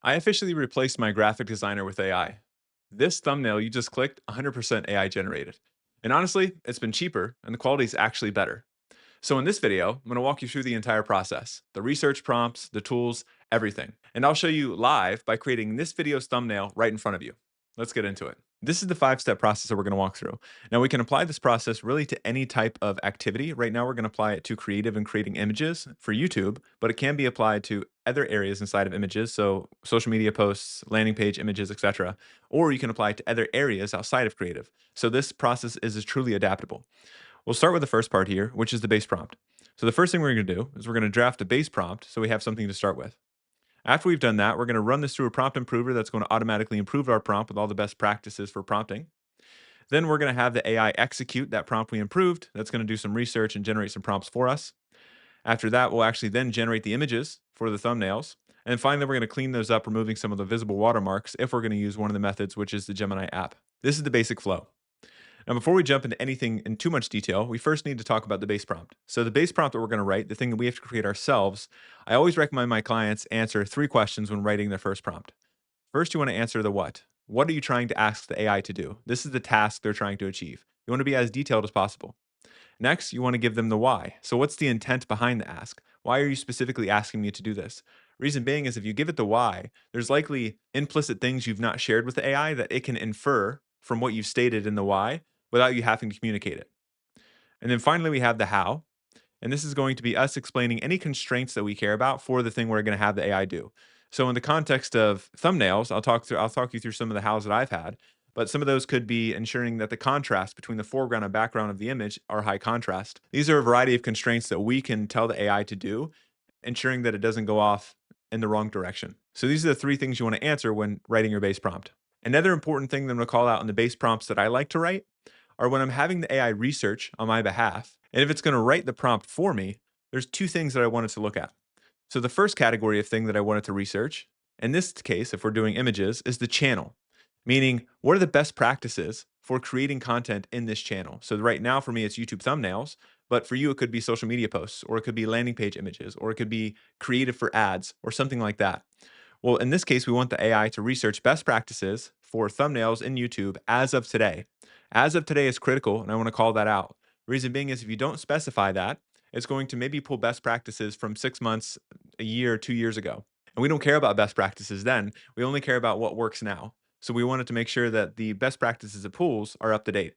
I officially replaced my graphic designer with AI. This thumbnail you just clicked, 100% AI generated. And honestly, it's been cheaper and the quality is actually better. So in this video, I'm going to walk you through the entire process, the research prompts, the tools, everything. And I'll show you live by creating this video's thumbnail right in front of you. Let's get into it. This is the five-step process that we're going to walk through. Now we can apply this process really to any type of activity. Right now we're going to apply it to creative and creating images for YouTube, but it can be applied to other areas inside of images, so social media posts, landing page images, etc. Or you can apply it to other areas outside of creative. So this process is truly adaptable. We'll start with the first part here, which is the base prompt. So the first thing we're going to do is we're going to draft a base prompt so we have something to start with. After we've done that, we're going to run this through a prompt improver that's going to automatically improve our prompt with all the best practices for prompting. Then we're going to have the AI execute that prompt we improved. That's going to do some research and generate some prompts for us. After that, we'll actually then generate the images for the thumbnails. And finally, we're going to clean those up, removing some of the visible watermarks if we're going to use one of the methods, which is the Gemini app. This is the basic flow. Now, before we jump into anything in too much detail, we first need to talk about the base prompt. So, the base prompt that we're going to write, the thing that we have to create ourselves, I always recommend my clients answer three questions when writing their first prompt. First, you want to answer the what. What are you trying to ask the AI to do? This is the task they're trying to achieve. You want to be as detailed as possible. Next, you want to give them the why. So, what's the intent behind the ask? Why are you specifically asking me to do this? Reason being is if you give it the why, there's likely implicit things you've not shared with the AI that it can infer from what you've stated in the why without you having to communicate it. And then finally, we have the how. And this is going to be us explaining any constraints that we care about for the thing we're going to have the AI do. So in the context of thumbnails, I'll talk you through some of the hows that I've had, but some of those could be ensuring that the contrast between the foreground and background of the image are high contrast. These are a variety of constraints that we can tell the AI to do, ensuring that it doesn't go off in the wrong direction. So these are the three things you want to answer when writing your base prompt. Another important thing that I'm going to call out in the base prompts that I like to write are when I'm having the AI research on my behalf. And if it's going to write the prompt for me, there's two things that I wanted to look at. So the first category of thing that I wanted to research, in this case, if we're doing images, is the channel, meaning what are the best practices for creating content in this channel? So right now for me, it's YouTube thumbnails, but for you, it could be social media posts, or it could be landing page images, or it could be creative for ads, or something like that. Well, in this case, we want the AI to research best practices for thumbnails in YouTube as of today. As of today is critical, and I want to call that out. Reason being is if you don't specify that, it's going to maybe pull best practices from 6 months, a year, 2 years ago. And we don't care about best practices then. We only care about what works now. So we wanted to make sure that the best practices it pulls are up to date.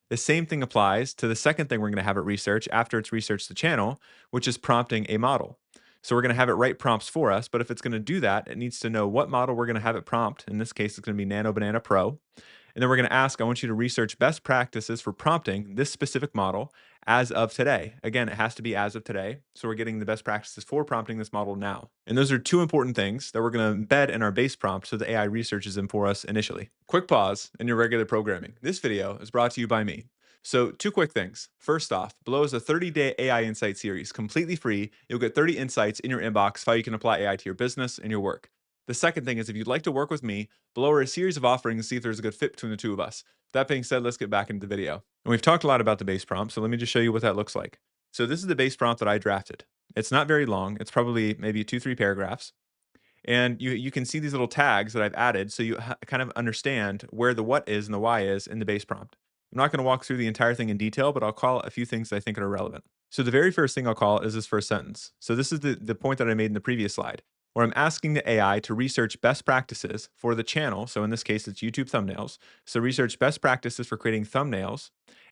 The same thing applies to the second thing we're going to have it research after it's researched the channel, which is prompting a model. So we're going to have it write prompts for us, but if it's going to do that, it needs to know what model we're going to have it prompt. In this case, it's going to be Nano Banana Pro. And then we're going to ask, I want you to research best practices for prompting this specific model as of today. Again, it has to be as of today. So we're getting the best practices for prompting this model now. And those are two important things that we're going to embed in our base prompt so the AI researches them for us initially. Quick pause in your regular programming. This video is brought to you by me. So, two quick things. First off, below is a 30-day AI Insight series, completely free. You'll get 30 insights in your inbox of how you can apply AI to your business and your work. The second thing is if you'd like to work with me, below are a series of offerings to see if there's a good fit between the two of us. That being said, let's get back into the video. And we've talked a lot about the base prompt, so let me just show you what that looks like. So this is the base prompt that I drafted. It's not very long. It's probably maybe 2, 3 paragraphs. And you can see these little tags that I've added so you kind of understand where the what is and the why is in the base prompt. I'm not going to walk through the entire thing in detail, but I'll call a few things that I think are relevant. So the very first thing I'll call is this first sentence. So this is the point that I made in the previous slide, where I'm asking the AI to research best practices for the channel. So in this case, it's YouTube thumbnails. So research best practices for creating thumbnails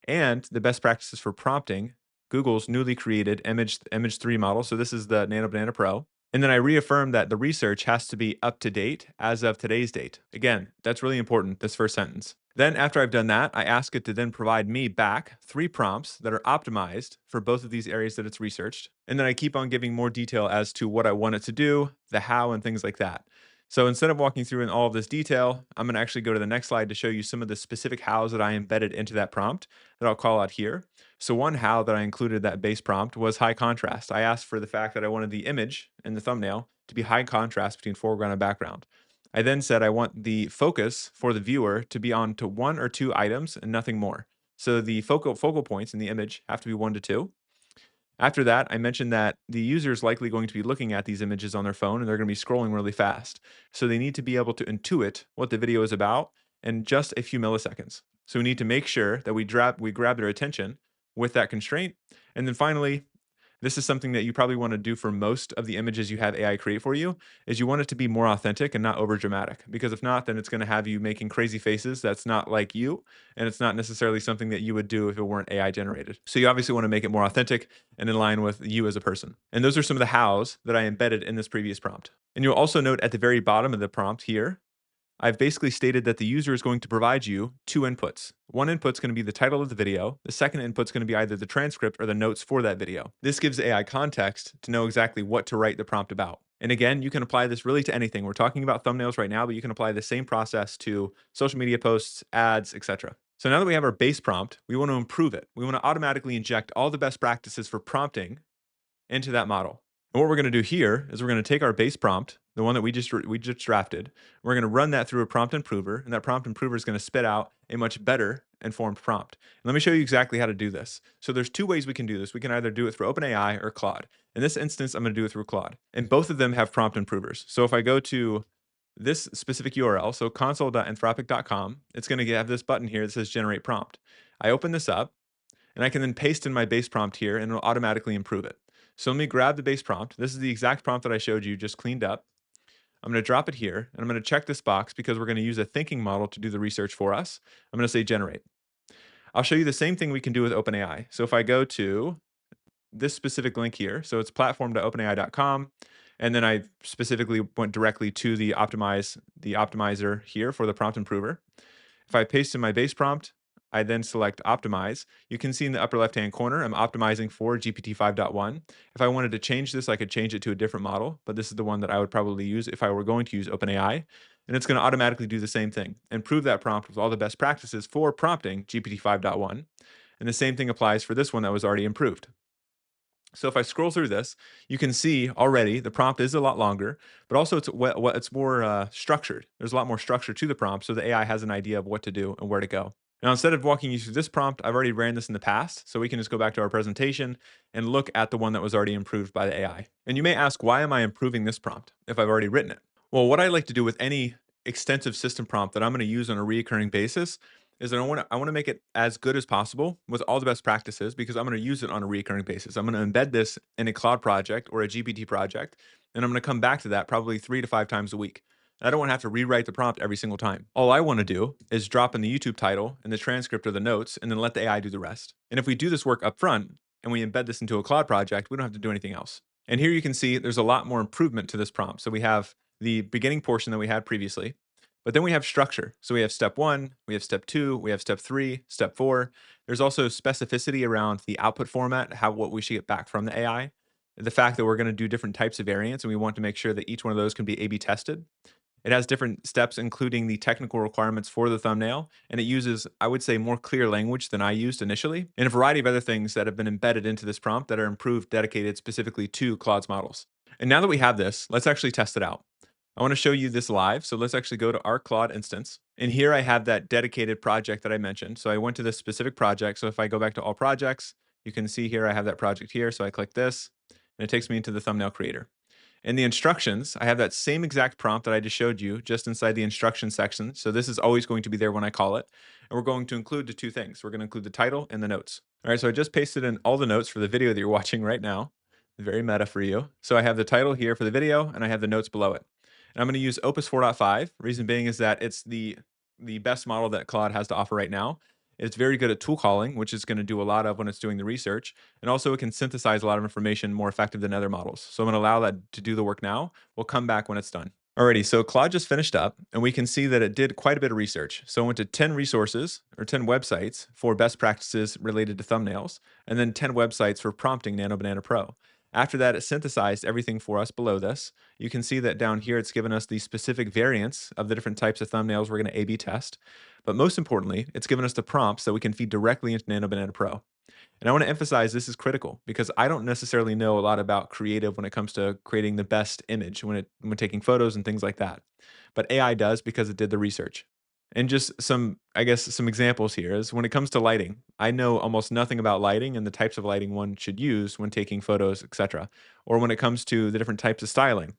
and the best practices for prompting Google's newly created image 3 model. So this is the Nano Banana Pro. And then I reaffirm that the research has to be up to date as of today's date. Again, that's really important, this first sentence. Then after I've done that, I ask it to then provide me back 3 prompts that are optimized for both of these areas that it's researched. And then I keep on giving more detail as to what I want it to do, the how, and things like that. So instead of walking through in all of this detail, I'm going to actually go to the next slide to show you some of the specific hows that I embedded into that prompt that I'll call out here. So one how that I included that base prompt was high contrast. I asked for the fact that I wanted the image in the thumbnail to be high contrast between foreground and background. I then said I want the focus for the viewer to be on to 1 or 2 items and nothing more. So the focal points in the image have to be 1 to 2. After that, I mentioned that the user is likely going to be looking at these images on their phone and they're going to be scrolling really fast. So they need to be able to intuit what the video is about in just a few milliseconds. So we need to make sure that we grab their attention with that constraint. And then finally, this is something that you probably want to do for most of the images you have AI create for you, is you want it to be more authentic and not over dramatic. Because if not, then it's going to have you making crazy faces that's not like you, and it's not necessarily something that you would do if it weren't AI generated. So you obviously want to make it more authentic and in line with you as a person. And those are some of the hows that I embedded in this previous prompt. And you'll also note at the very bottom of the prompt here, I've basically stated that the user is going to provide you two inputs. One input's going to be the title of the video. The second input's going to be either the transcript or the notes for that video. This gives AI context to know exactly what to write the prompt about. And again, you can apply this really to anything. We're talking about thumbnails right now, but you can apply the same process to social media posts, ads, etc. So now that we have our base prompt, we want to improve it. We want to automatically inject all the best practices for prompting into that model. And what we're going to do here is we're going to take our base prompt, the one that we just drafted. We're going to run that through a prompt improver, and that prompt improver is going to spit out a much better informed prompt. And let me show you exactly how to do this. So there's two ways we can do this. We can either do it through OpenAI or Claude. In this instance, I'm going to do it through Claude. And both of them have prompt improvers. So if I go to this specific URL, so console.anthropic.com, it's going to have this button here that says generate prompt. I open this up, and I can then paste in my base prompt here and it'll automatically improve it. So let me grab the base prompt. This is the exact prompt that I showed you, just cleaned up. I'm going to drop it here and I'm going to check this box because we're going to use a thinking model to do the research for us. I'm going to say generate. I'll show you the same thing we can do with OpenAI. So if I go to this specific link here, so it's platform.openai.com, and then I specifically went directly to the optimizer here for the prompt improver. If I paste in my base prompt, I then select optimize. You can see in the upper left-hand corner, I'm optimizing for GPT 5.1. If I wanted to change this, I could change it to a different model, but this is the one that I would probably use if I were going to use OpenAI. And it's going to automatically do the same thing, improve that prompt with all the best practices for prompting GPT 5.1. And the same thing applies for this one that was already improved. So if I scroll through this, you can see already the prompt is a lot longer, but also it's more structured. There's a lot more structure to the prompt, so the AI has an idea of what to do and where to go. Now, instead of walking you through this prompt, I've already ran this in the past, so we can just go back to our presentation and look at the one that was already improved by the AI. And you may ask, why am I improving this prompt if I've already written it? Well, what I like to do with any extensive system prompt that I'm going to use on a recurring basis is that I want to make it as good as possible with all the best practices because I'm going to use it on a recurring basis. I'm going to embed this in a cloud project or a GPT project, and I'm going to come back to that probably 3 to 5 times a week. I don't want to have to rewrite the prompt every single time. All I want to do is drop in the YouTube title and the transcript or the notes, and then let the AI do the rest. And if we do this work up front and we embed this into a cloud project, we don't have to do anything else. And here you can see there's a lot more improvement to this prompt. So we have the beginning portion that we had previously. But then we have structure. So we have step 1, we have step 2, we have step 3, step 4. There's also specificity around the output format, what we should get back from the AI. The fact that we're going to do different types of variants and we want to make sure that each one of those can be A/B tested. It has different steps, including the technical requirements for the thumbnail, and it uses, I would say, more clear language than I used initially, and a variety of other things that have been embedded into this prompt that are improved, dedicated specifically to Claude's models. And now that we have this, let's actually test it out. I want to show you this live. So let's actually go to our Claude instance. And here I have that dedicated project that I mentioned. So I went to this specific project. So if I go back to all projects, you can see here I have that project here. So I click this and it takes me into the thumbnail creator. In the instructions, I have that same exact prompt that I just showed you just inside the instruction section. So this is always going to be there when I call it. And we're going to include the two things. We're going to include the title and the notes. All right, so I just pasted in all the notes for the video that you're watching right now. Very meta for you. So I have the title here for the video and I have the notes below it. And I'm going to use Opus 4.5. Reason being is that it's the best model that Claude has to offer right now. It's very good at tool calling, which it's going to do a lot of when it's doing the research. And also it can synthesize a lot of information more effective than other models. So I'm going to allow that to do the work now. We'll come back when it's done. Alrighty, so Claude just finished up and we can see that it did quite a bit of research. So it went to 10 resources or 10 websites for best practices related to thumbnails, and then 10 websites for prompting Nano Banana Pro. After that, it synthesized everything for us below this. You can see that down here, it's given us the specific variants of the different types of thumbnails we're going to A/B test. But most importantly, it's given us the prompts that we can feed directly into Nano Banana Pro. And I want to emphasize this is critical because I don't necessarily know a lot about creative when it comes to creating the best image when taking photos and things like that. But AI does because it did the research. And just some, I guess, some examples here is when it comes to lighting, I know almost nothing about lighting and the types of lighting one should use when taking photos, etc. Or when it comes to the different types of styling.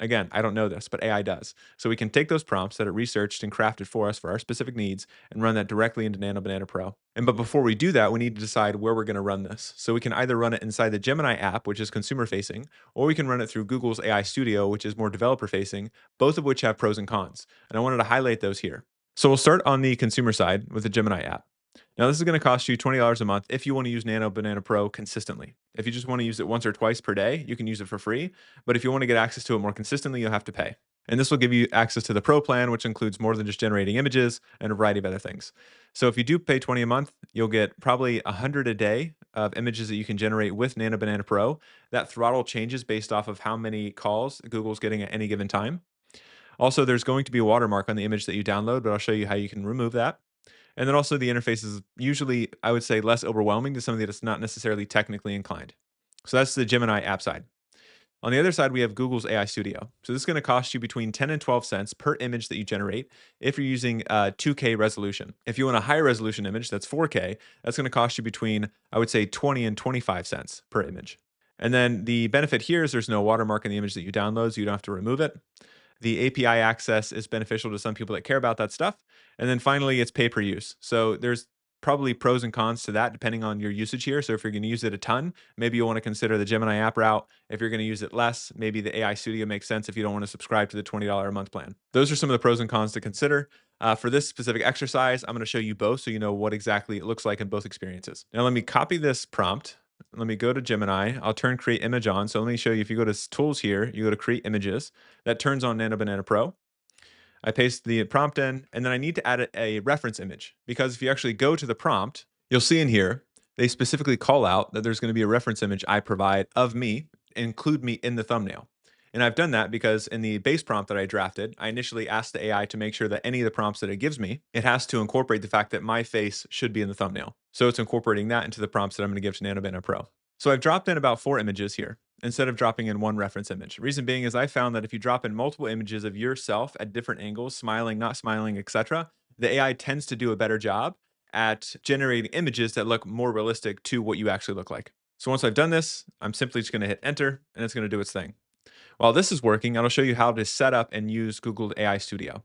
Again, I don't know this, but AI does. So we can take those prompts that it researched and crafted for us for our specific needs and run that directly into Nano Banana Pro. And but before we do that, we need to decide where we're going to run this. So we can either run it inside the Gemini app, which is consumer facing, or we can run it through Google's AI Studio, which is more developer facing, both of which have pros and cons. And I wanted to highlight those here. So we'll start on the consumer side with the Gemini app. Now, this is going to cost you $20 a month if you want to use Nano Banana Pro consistently. If you just want to use it once or twice per day, you can use it for free. But if you want to get access to it more consistently, you'll have to pay. And this will give you access to the Pro plan, which includes more than just generating images and a variety of other things. So if you do pay 20 a month, you'll get probably 100 a day of images that you can generate with Nano Banana Pro. That throttle changes based off of how many calls Google's getting at any given time. Also, there's going to be a watermark on the image that you download, but I'll show you how you can remove that. And then also the interface is usually, I would say, less overwhelming to somebody that's not necessarily technically inclined. So that's the Gemini app side. On the other side, we have Google's AI Studio. So this is going to cost you between 10 and 12 cents per image that you generate if you're using 2K resolution. If you want a higher resolution image that's 4K, that's going to cost you between, I would say, 20 and 25 cents per image. And then the benefit here is there's no watermark in the image that you download, so you don't have to remove it. The API access is beneficial to some people that care about that stuff. And then finally, it's pay per use. So there's probably pros and cons to that depending on your usage here. So if you're going to use it a ton, maybe you'll want to consider the Gemini app route. If you're going to use it less, maybe the AI Studio makes sense if you don't want to subscribe to the $20 a month plan. Those are some of the pros and cons to consider. For this specific exercise, I'm going to show you both so you know what exactly it looks like in both experiences. Now let me copy this prompt. Let me go to Gemini. I'll turn create image on. So let me show you, if you go to tools here, you go to create images, that turns on Nano Banana Pro. I paste the prompt in, and then I need to add a reference image because if you actually go to the prompt, you'll see in here, they specifically call out that there's going to be a reference image I provide of me, include me in the thumbnail. And I've done that because in the base prompt that I drafted, I initially asked the AI to make sure that any of the prompts that it gives me, it has to incorporate the fact that my face should be in the thumbnail. So it's incorporating that into the prompts that I'm going to give to Nano Banana Pro. So I've dropped in about 4 images here instead of dropping in one reference image. Reason being is I found that if you drop in multiple images of yourself at different angles, smiling, not smiling, etc., the AI tends to do a better job at generating images that look more realistic to what you actually look like. So once I've done this, I'm simply just going to hit enter and it's going to do its thing. While this is working, I'll show you how to set up and use Google AI Studio.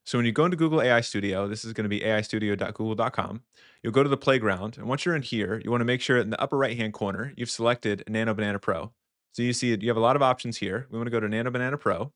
So when you go into Google AI Studio, this is going to be aistudio.google.com. You'll go to the playground, and once you're in here, you want to make sure in the upper right-hand corner, you've selected Nano Banana Pro. So you see you have a lot of options here. We want to go to Nano Banana Pro,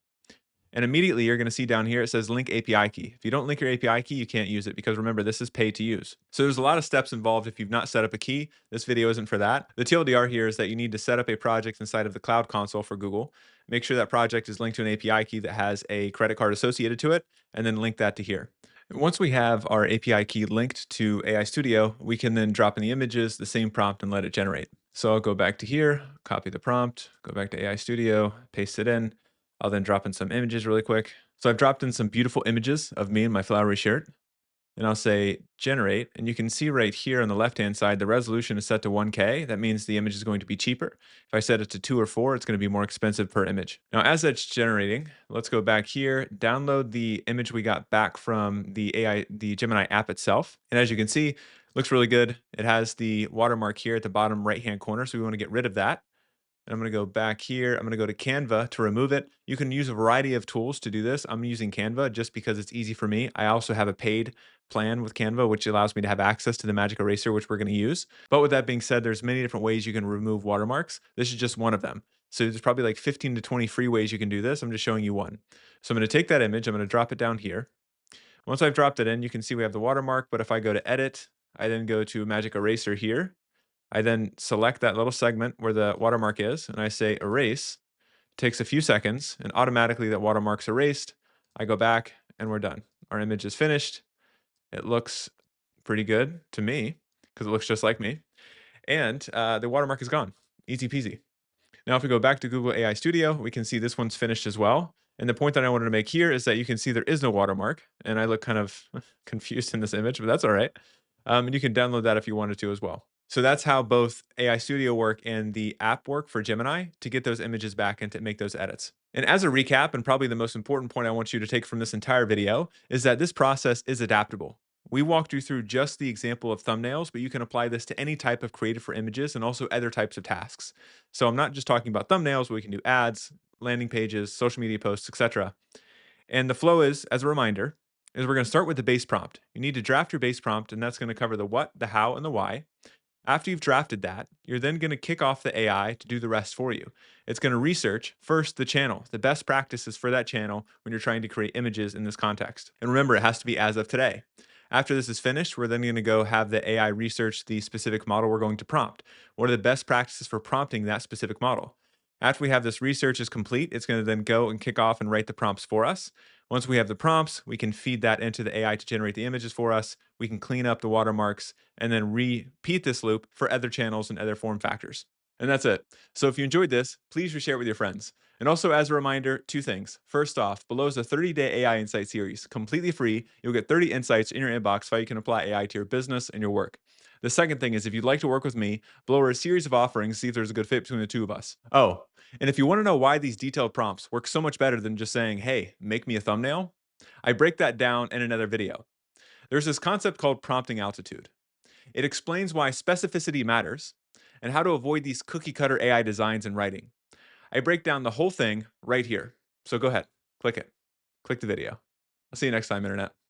and immediately you're going to see down here it says link API key. If you don't link your API key, you can't use it because remember, this is pay to use. So there's a lot of steps involved if you've not set up a key. This video isn't for that. The TLDR here is that you need to set up a project inside of the Cloud Console for Google. Make sure that project is linked to an API key that has a credit card associated to it, and then link that to here. Once we have our API key linked to AI Studio, we can then drop in the images, the same prompt, and let it generate. So I'll go back to here, copy the prompt, go back to AI Studio, paste it in. I'll then drop in some images really quick. So I've dropped in some beautiful images of me in my flowery shirt. And I'll say generate, and you can see right here on the left-hand side, the resolution is set to 1K. That means the image is going to be cheaper. If I set it to 2 or 4, it's going to be more expensive per image. Now, as that's generating, let's go back here, download the image we got back from the Gemini app itself. And as you can see, looks really good. It has the watermark here at the bottom right-hand corner, so we want to get rid of that. And I'm going to go back here. I'm going to go to Canva to remove it. You can use a variety of tools to do this. I'm using Canva just because it's easy for me. I also have a paid plan with Canva, which allows me to have access to the magic eraser, which we're going to use. But with that being said, there's many different ways you can remove watermarks. This is just one of them. So there's probably like 15 to 20 free ways you can do this. I'm just showing you one. So I'm going to take that image. I'm going to drop it down here. Once I've dropped it in, you can see we have the watermark. But if I go to edit, I then go to magic eraser here. I then select that little segment where the watermark is, and I say erase. It takes a few seconds, and automatically that watermark's erased. I go back, and we're done. Our image is finished. It looks pretty good to me, because it looks just like me. And the watermark is gone. Easy peasy. Now, if we go back to Google AI Studio, we can see this one's finished as well. And the point that I wanted to make here is that you can see there is no watermark, and I look kind of confused in this image, but that's all right. And you can download that if you wanted to as well. So that's how both AI Studio work and the app work for Gemini to get those images back and to make those edits. And as a recap, and probably the most important point I want you to take from this entire video, is that this process is adaptable. We walked you through just the example of thumbnails, but you can apply this to any type of creative for images and also other types of tasks. So I'm not just talking about thumbnails, but we can do ads, landing pages, social media posts, etc. And the flow is, as a reminder, is we're going to start with the base prompt. You need to draft your base prompt, and that's going to cover the what, the how, and the why. After you've drafted that, you're then going to kick off the AI to do the rest for you. It's going to research first the channel, the best practices for that channel when you're trying to create images in this context. And remember, it has to be as of today. After this is finished, we're then going to go have the AI research the specific model we're going to prompt. What are the best practices for prompting that specific model? After we have this research is complete, it's going to then go and kick off and write the prompts for us. Once we have the prompts, we can feed that into the AI to generate the images for us. We can clean up the watermarks and then repeat this loop for other channels and other form factors. And that's it. So if you enjoyed this, please reshare it with your friends. And also, as a reminder, two things. First off, below is a 30-day AI Insight series, completely free. You'll get 30 insights in your inbox how you can apply AI to your business and your work. The second thing is if you'd like to work with me, below are a series of offerings, see if there's a good fit between the two of us. Oh, and if you want to know why these detailed prompts work so much better than just saying, hey, make me a thumbnail, I break that down in another video. There's this concept called prompting altitude. It explains why specificity matters and how to avoid these cookie cutter AI designs in writing. I break down the whole thing right here. So go ahead, click it, click the video. I'll see you next time, Internet.